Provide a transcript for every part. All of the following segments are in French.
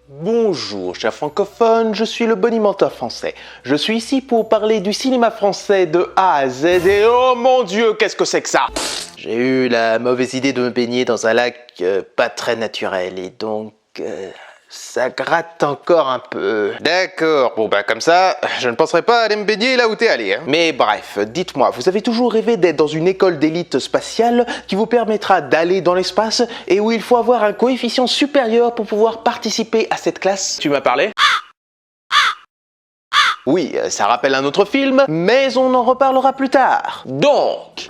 Bonjour chers francophones, je suis le bonimenteur français. Je suis ici pour parler du cinéma français de A à Z et oh mon Dieu, qu'est-ce que c'est que ça? J'ai eu la mauvaise idée de me baigner dans un lac pas très naturel et donc ça gratte encore un peu. D'accord, bon bah comme ça, je ne penserai pas aller me baigner là où t'es allé. Mais bref, dites-moi, vous avez toujours rêvé d'être dans une école d'élite spatiale qui vous permettra d'aller dans l'espace et où il faut avoir un coefficient supérieur pour pouvoir participer à cette classe? Tu m'as parlé? Oui, ça rappelle un autre film, mais on en reparlera plus tard. Donc...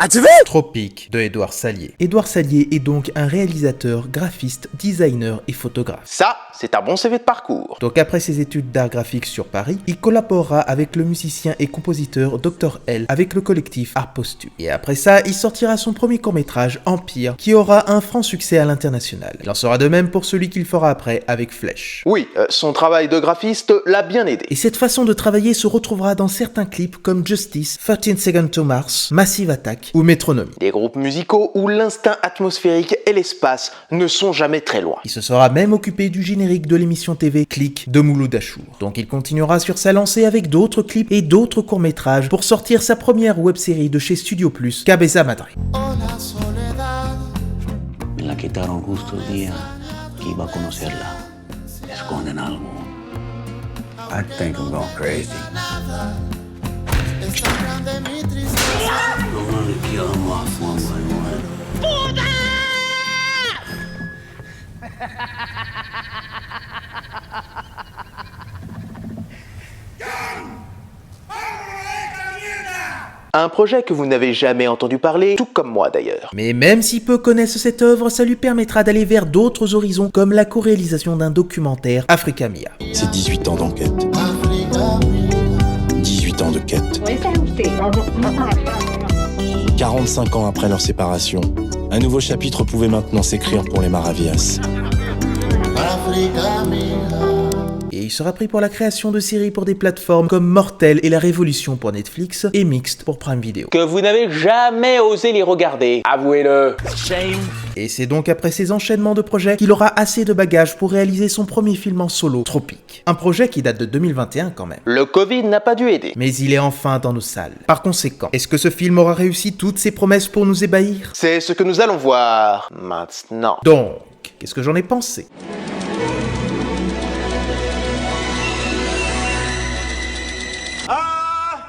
Tropique de Édouard Salier. Édouard Salier est donc un réalisateur, graphiste, designer et photographe. Ça, c'est un bon CV de parcours. Donc après ses études d'art graphique sur Paris, il collaborera avec le musicien et compositeur Dr L avec le collectif Art Posthume. Et après ça, il sortira son premier court-métrage, Empire, qui aura un franc succès à l'international. Il en sera de même pour celui qu'il fera après avec Flèche. Oui, son travail de graphiste l'a bien aidé. Et cette façon de travailler se retrouvera dans certains clips comme Justice, 13 Seconds to Mars, Massive Attack ou Métronomie. Des groupes musicaux où l'instinct atmosphérique et l'espace ne sont jamais très loin. Il se sera même occupé du générique de l'émission TV Click de Mouloud Achour. Donc il continuera sur sa lancée avec d'autres clips et d'autres courts-métrages pour sortir sa première web-série de chez Studio Plus, Cabeza Madrid. Me la quitaron justo el día que iba a conocerla. Esconden algo. I think I'm going crazy. I'm gonna kill him off one by one. Un projet que vous n'avez jamais entendu parler, tout comme moi d'ailleurs. Mais même si peu connaissent cette œuvre, ça lui permettra d'aller vers d'autres horizons comme la co-réalisation d'un documentaire, Africa Mia. C'est 18 ans d'enquête. 18 ans de quête. 45 ans après leur séparation, un nouveau chapitre pouvait maintenant s'écrire pour les Maravillas. Et il sera pris pour la création de séries pour des plateformes comme Mortel et La Révolution pour Netflix et Mixed pour Prime Video. Que vous n'avez jamais osé les regarder, avouez-le. Et c'est donc après ces enchaînements de projets qu'il aura assez de bagages pour réaliser son premier film en solo, Tropique. Un projet qui date de 2021 quand même. Le Covid n'a pas dû aider. Mais il est enfin dans nos salles. Par conséquent, est-ce que ce film aura réussi toutes ses promesses pour nous ébahir? C'est ce que nous allons voir maintenant. Donc, qu'est-ce que j'en ai pensé?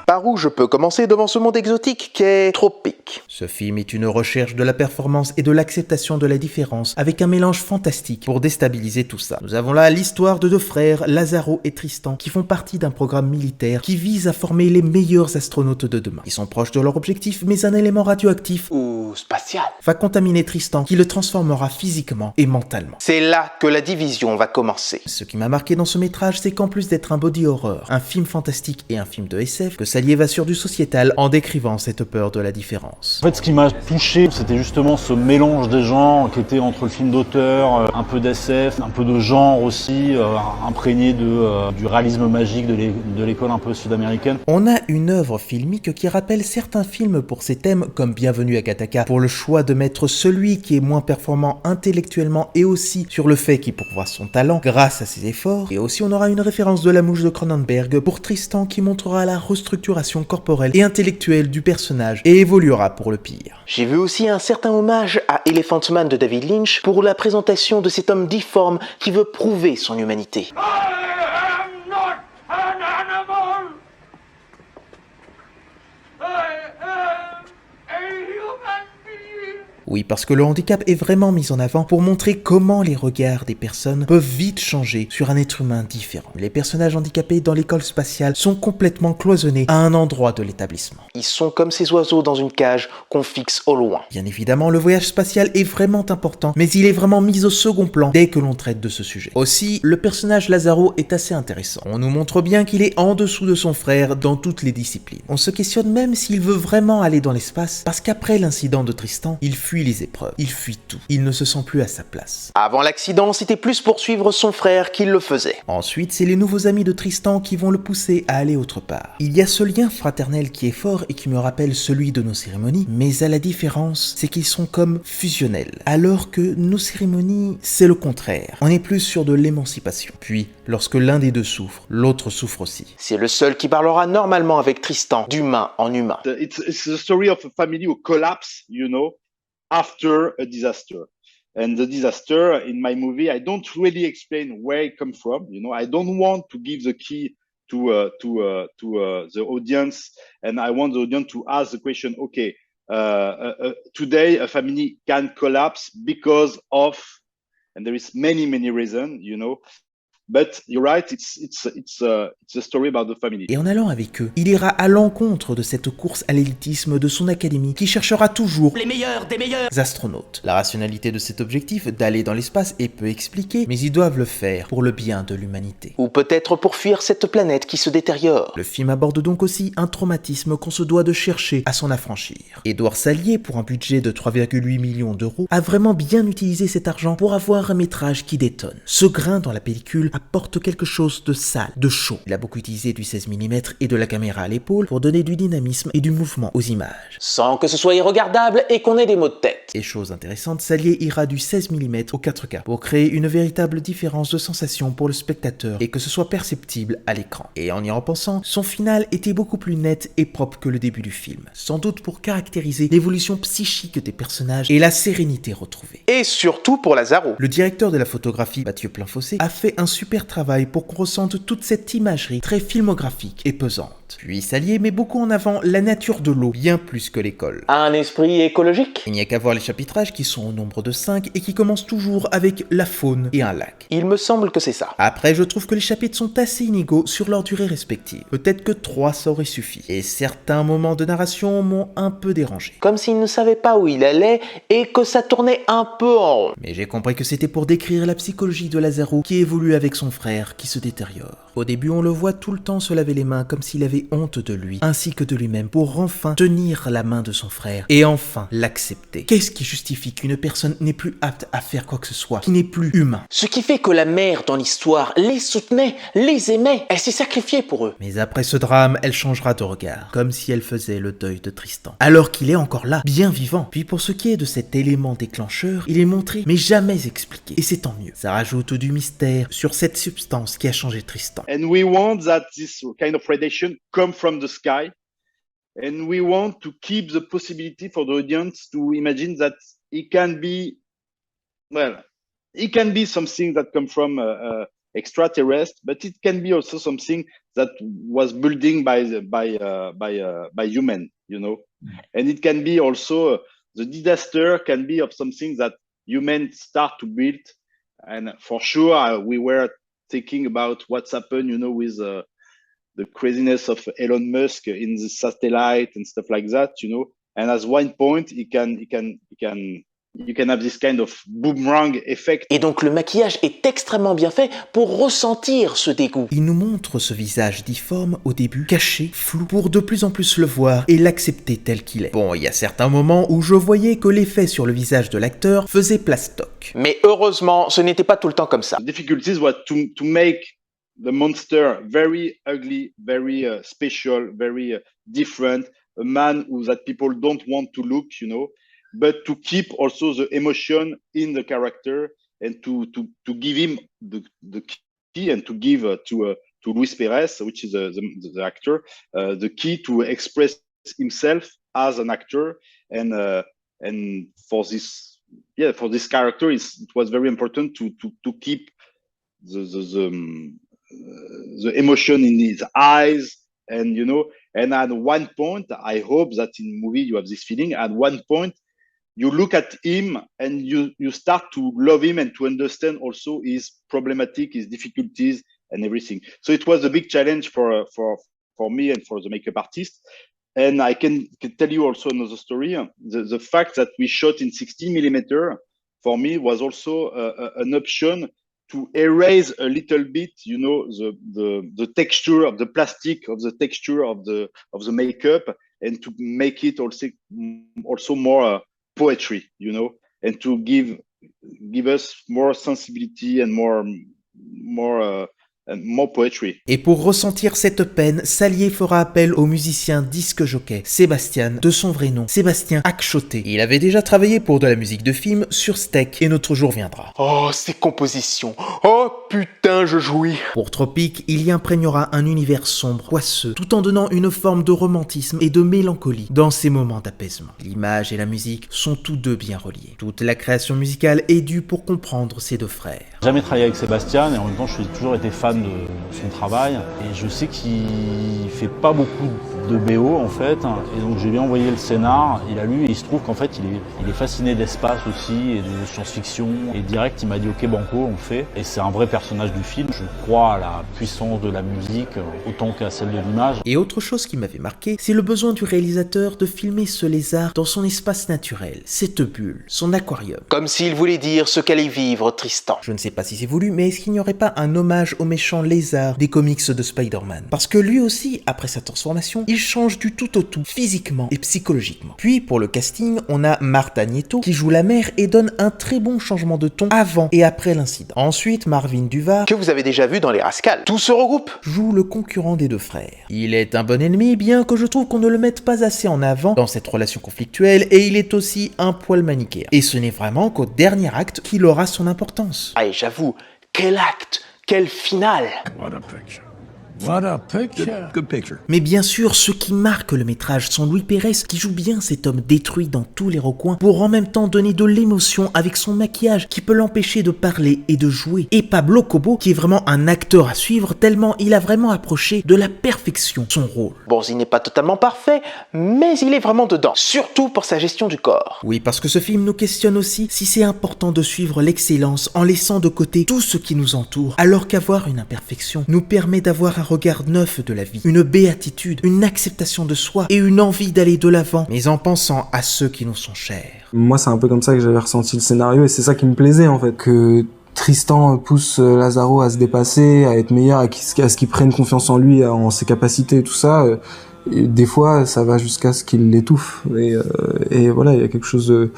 Par où je peux commencer devant ce monde exotique qu'est Tropique? Ce film est une recherche de la performance et de l'acceptation de la différence avec un mélange fantastique pour déstabiliser tout ça. Nous avons là l'histoire de deux frères, Lazaro et Tristan, qui font partie d'un programme militaire qui vise à former les meilleurs astronautes de demain. Ils sont proches de leur objectif, mais un élément radioactif Ou spatial. va contaminer Tristan, qui le transformera physiquement et mentalement. C'est là que la division va commencer. Ce qui m'a marqué dans ce métrage, c'est qu'en plus d'être un body horror, un film fantastique et un film de SF, que Salier va sur du sociétal en décrivant cette peur de la différence. En fait, ce qui m'a touché, c'était justement ce mélange des genres qui était entre le film d'auteur, un peu d'SF, un peu de genre aussi, imprégné du réalisme magique de l'école un peu sud-américaine. On a une œuvre filmique qui rappelle certains films pour ses thèmes comme Bienvenue à Gattaca, pour le choix de mettre celui qui est moins performant intellectuellement et aussi sur le fait qu'il pourvoit son talent grâce à ses efforts. Et aussi on aura une référence de La Mouche de Cronenberg pour Tristan qui montrera la restructuration corporelle et intellectuelle du personnage et évoluera pour le pire. J'ai vu aussi un certain hommage à Elephant Man de David Lynch pour la présentation de cet homme difforme qui veut prouver son humanité. Oui, parce que le handicap est vraiment mis en avant pour montrer comment les regards des personnes peuvent vite changer sur un être humain différent. Les personnages handicapés dans l'école spatiale sont complètement cloisonnés à un endroit de l'établissement. Ils sont comme ces oiseaux dans une cage qu'on fixe au loin. Bien évidemment, le voyage spatial est vraiment important, mais il est vraiment mis au second plan dès que l'on traite de ce sujet. Aussi, le personnage Lazaro est assez intéressant. On nous montre bien qu'il est en dessous de son frère dans toutes les disciplines. On se questionne même s'il veut vraiment aller dans l'espace, parce qu'après l'incident de Tristan, il fuit les épreuves, il fuit tout, il ne se sent plus à sa place. Avant l'accident, c'était plus pour suivre son frère qu'il le faisait. Ensuite, c'est les nouveaux amis de Tristan qui vont le pousser à aller autre part. Il y a ce lien fraternel qui est fort et qui me rappelle celui de Nos Cérémonies, mais à la différence, c'est qu'ils sont comme fusionnels, alors que Nos Cérémonies, c'est le contraire. On est plus sur de l'émancipation. Puis, lorsque l'un des deux souffre, l'autre souffre aussi. C'est le seul qui parlera normalement avec Tristan, d'humain en humain. It's the story of a family who collapse, after a disaster. And the disaster in my movie, I don't really explain where it comes from. I don't want to give the key to the audience, and I want the audience to ask the question: okay, today a family can collapse because of, and there is many reasons, But you're right, it's a story about the family. Et en allant avec eux, il ira à l'encontre de cette course à l'élitisme de son académie qui cherchera toujours les meilleurs des meilleurs astronautes. La rationalité de cet objectif d'aller dans l'espace est peu expliquée, mais ils doivent le faire pour le bien de l'humanité. Ou peut-être pour fuir cette planète qui se détériore. Le film aborde donc aussi un traumatisme qu'on se doit de chercher à s'en affranchir. Édouard Salier, pour un budget de 3,8 millions d'euros, a vraiment bien utilisé cet argent pour avoir un métrage qui détonne. Ce grain dans la pellicule apporte quelque chose de sale, de chaud. Il a beaucoup utilisé du 16 mm et de la caméra à l'épaule pour donner du dynamisme et du mouvement aux images. Sans que ce soit irregardable et qu'on ait des maux de tête. Et chose intéressante, Salier ira du 16 mm au 4K pour créer une véritable différence de sensation pour le spectateur et que ce soit perceptible à l'écran. Et en y repensant, son final était beaucoup plus net et propre que le début du film. Sans doute pour caractériser l'évolution psychique des personnages et la sérénité retrouvée. Et surtout pour Lazaro. Le directeur de la photographie, Mathieu Plainfossé, a fait un super travail pour qu'on ressente toute cette imagerie très filmographique et pesante. Puis Salier met beaucoup en avant la nature de l'eau, bien plus que l'école. Un esprit écologique. Il n'y a qu'à voir les chapitrages qui sont au nombre de 5 et qui commencent toujours avec la faune et un lac. Il me semble que c'est ça. Après, je trouve que les chapitres sont assez inégaux sur leur durée respective. Peut-être que 3 ça aurait suffi. Et certains moments de narration m'ont un peu dérangé. Comme s'il ne savait pas où il allait et que ça tournait un peu en rond. Mais j'ai compris que c'était pour décrire la psychologie de Lazaro qui évolue avec son frère qui se détériore. Au début, on le voit tout le temps se laver les mains comme s'il avait honte de lui, ainsi que de lui-même, pour enfin tenir la main de son frère et enfin l'accepter. Qu'est-ce qui justifie qu'une personne n'est plus apte à faire quoi que ce soit, qui n'est plus humain? Ce qui fait que la mère dans l'histoire les soutenait, les aimait, elle s'est sacrifiée pour eux. Mais après ce drame, elle changera de regard, comme si elle faisait le deuil de Tristan, alors qu'il est encore là, bien vivant. Puis pour ce qui est de cet élément déclencheur, il est montré mais jamais expliqué, et c'est tant mieux. Ça rajoute du mystère sur cette substance qui a changé Tristan. And we want that this kind of radiation come from the sky. And we want to keep the possibility for the audience to imagine that it can be something that come from extraterrestrial, but it can be also something that was building by human, And it can be also the disaster can be of something that humans start to build. And for sure, we were thinking about what's happened, with the craziness of Elon Musk in the satellite and stuff like that, And at one point, you can have this kind of boomerang effect. Et donc le maquillage est extrêmement bien fait pour ressentir ce dégoût. Il nous montre ce visage difforme au début, caché, flou, pour de plus en plus le voir et l'accepter tel qu'il est. Bon, il y a certains moments où je voyais que l'effet sur le visage de l'acteur faisait plastoc. Mais heureusement, ce n'était pas tout le temps comme ça. The difficulties were to make the monster very ugly, very special, very different, a man that people don't want to look, but to keep also the emotion in the character and to give him the key and to give to Luis Perez, which is the actor, the key to express himself as an actor. And for this character, it was very important to keep the emotion in his eyes, and and at one point, I hope that in movie you have this feeling. At one point, you look at him and you start to love him and to understand also his problematic, his difficulties and everything. So it was a big challenge for me and for the makeup artist. And I can tell you also another story. The fact that we shot in 60 millimeter for me was also an option to erase a little bit, the texture of the plastic, of the texture of the makeup, and to make it also more poetry, you know, and to give us more sensibility and more poetry. Et pour ressentir cette peine, Salier fera appel au musicien disque jockey Sébastien, de son vrai nom, Sébastien Akchoté. Il avait déjà travaillé pour de la musique de film sur Steak et Notre jour viendra. Oh, ces compositions. Oh, putain, je jouis. Pour Tropique, il y imprégnera un univers sombre, poisseux, tout en donnant une forme de romantisme et de mélancolie dans ces moments d'apaisement. L'image et la musique sont tous deux bien reliés. Toute la création musicale est due pour comprendre ces deux frères. J'ai jamais travaillé avec Sébastien et en même temps, j'ai toujours été fan de son travail. Et je sais qu'il fait pas beaucoup de BO en fait. Et donc j'ai lui envoyé le scénar, il a lu et il se trouve qu'en fait il est fasciné d'espace aussi et de science-fiction. Et direct il m'a dit ok banco, on le fait. Et c'est un vrai personnage du film. Je crois à la puissance de la musique autant qu'à celle de l'image. Et autre chose qui m'avait marqué, c'est le besoin du réalisateur de filmer ce lézard dans son espace naturel, cette bulle, son aquarium. Comme s'il voulait dire ce qu'allait vivre Tristan. Je ne sais pas si c'est voulu, mais est-ce qu'il n'y aurait pas un hommage au méchant lézard des comics de Spider-Man? Parce que lui aussi, après sa transformation, il change du tout au tout, physiquement et psychologiquement. Puis pour le casting, on a Marta Nieto qui joue la mère et donne un très bon changement de ton avant et après l'incident. Ensuite, Marvin Duvar, Que vous avez déjà vu dans Les Rascals. Tout se regroupe. joue le concurrent des deux frères. Il est un bon ennemi, bien que je trouve qu'on ne le mette pas assez en avant dans cette relation conflictuelle, et il est aussi un poil manichéen. Et ce n'est vraiment qu'au dernier acte qu'il aura son importance. Ah, et j'avoue, quel acte, quel final. Good picture. Mais bien sûr, ce qui marque le métrage sont Louis Pérez qui joue bien cet homme détruit dans tous les recoins pour en même temps donner de l'émotion avec son maquillage qui peut l'empêcher de parler et de jouer. Et Pablo Cobo qui est vraiment un acteur à suivre tellement il a vraiment approché de la perfection son rôle. Bon, il n'est pas totalement parfait, mais il est vraiment dedans. Surtout pour sa gestion du corps. Oui, parce que ce film nous questionne aussi si c'est important de suivre l'excellence en laissant de côté tout ce qui nous entoure, alors qu'avoir une imperfection nous permet d'avoir un regard neuf de la vie, une béatitude, une acceptation de soi et une envie d'aller de l'avant, mais en pensant à ceux qui nous sont chers. Moi, c'est un peu comme ça que j'avais ressenti le scénario et c'est ça qui me plaisait en fait, que Tristan pousse Lazaro à se dépasser, à être meilleur, à ce qu'il prenne confiance en lui, en ses capacités et tout ça. Et des fois, ça va jusqu'à ce qu'il l'étouffe. Et voilà, il y a quelque chose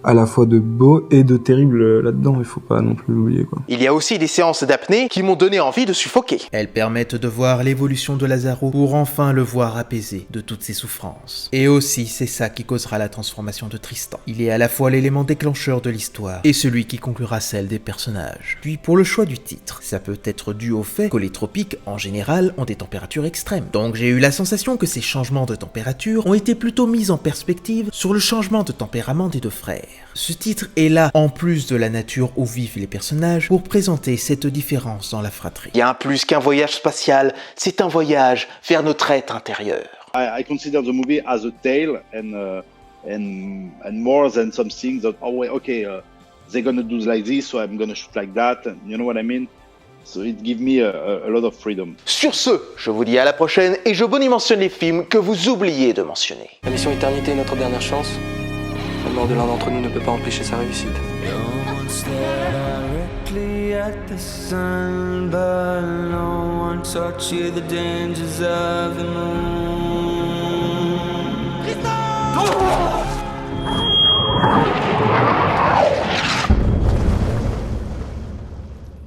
à la fois de beau et de terrible là-dedans, il faut pas non plus l'oublier, quoi. Il y a aussi des séances d'apnée qui m'ont donné envie de suffoquer. Elles permettent de voir l'évolution de Lazaro pour enfin le voir apaisé de toutes ses souffrances. Et aussi, c'est ça qui causera la transformation de Tristan. Il est à la fois l'élément déclencheur de l'histoire et celui qui conclura celle des personnages. Puis pour le choix du titre, ça peut être dû au fait que les tropiques, en général, ont des températures extrêmes. Donc j'ai eu la sensation que ces changements de température ont été plutôt mis en perspective sur le changement de tempérament des deux frères. Ce titre est là, en plus de la nature où vivent les personnages, pour présenter cette différence dans la fratrie. Il y a un plus qu'un voyage spatial, c'est un voyage vers notre être intérieur. I consider the movie as a tale and more than some things that they're gonna do like this, so I'm gonna shoot like that. You know what I mean? So it gives me a lot of freedom. Sur ce, je vous dis à la prochaine et je bonimentionne les films que vous oubliez de mentionner. La mission Éternité est notre dernière chance. La mort de l'un d'entre nous ne peut pas empêcher sa réussite. Don't stare directly at the sun, but no one taught you the dangers of the moon.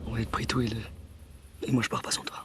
On va être pris tous les deux. Et moi je pars pas sans toi.